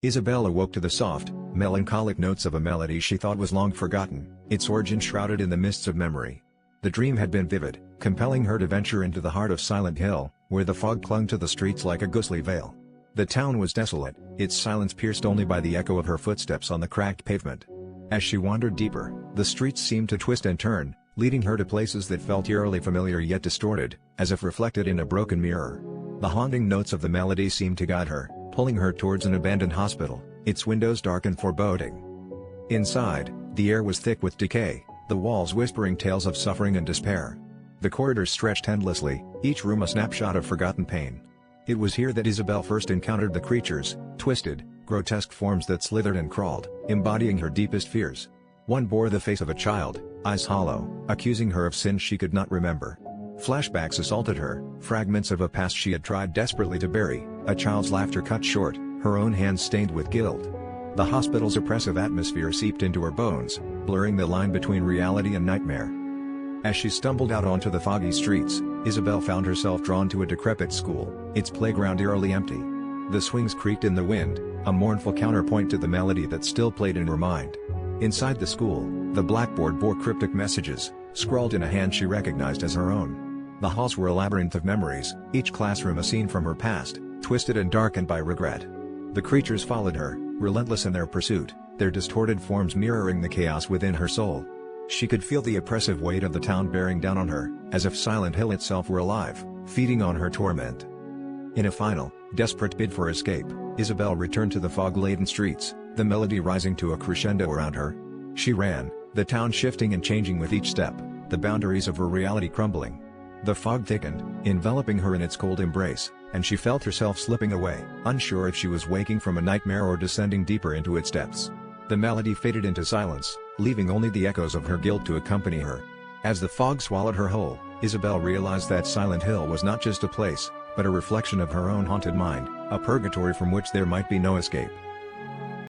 Isabelle awoke to the soft, melancholic notes of a melody she thought was long forgotten, its origin shrouded in the mists of memory. The dream had been vivid, compelling her to venture into the heart of Silent Hill, where the fog clung to the streets like a ghostly veil. The town was desolate, its silence pierced only by the echo of her footsteps on the cracked pavement. As she wandered deeper, the streets seemed to twist and turn, leading her to places that felt eerily familiar yet distorted, as if reflected in a broken mirror. The haunting notes of the melody seemed to guide her, pulling her towards an abandoned hospital, its windows dark and foreboding. Inside, the air was thick with decay, the walls whispering tales of suffering and despair. The corridors stretched endlessly, each room a snapshot of forgotten pain. It was here that Isabelle first encountered the creatures, twisted, grotesque forms that slithered and crawled, embodying her deepest fears. One bore the face of a child, eyes hollow, accusing her of sins she could not remember. Flashbacks assaulted her, fragments of a past she had tried desperately to bury, a child's laughter cut short, her own hands stained with guilt. The hospital's oppressive atmosphere seeped into her bones, blurring the line between reality and nightmare. As she stumbled out onto the foggy streets, Isabelle found herself drawn to a decrepit school, its playground eerily empty. The swings creaked in the wind, a mournful counterpoint to the melody that still played in her mind. Inside the school, the blackboard bore cryptic messages, scrawled in a hand she recognized as her own. The halls were a labyrinth of memories, each classroom a scene from her past, twisted and darkened by regret. The creatures followed her, relentless in their pursuit, their distorted forms mirroring the chaos within her soul. She could feel the oppressive weight of the town bearing down on her, as if Silent Hill itself were alive, feeding on her torment. In a final, desperate bid for escape, Isabelle returned to the fog-laden streets, the melody rising to a crescendo around her. She ran, the town shifting and changing with each step, the boundaries of her reality crumbling. The fog thickened, enveloping her in its cold embrace, and she felt herself slipping away, unsure if she was waking from a nightmare or descending deeper into its depths. The melody faded into silence, leaving only the echoes of her guilt to accompany her. As the fog swallowed her whole, Isabelle realized that Silent Hill was not just a place, but a reflection of her own haunted mind, a purgatory from which there might be no escape.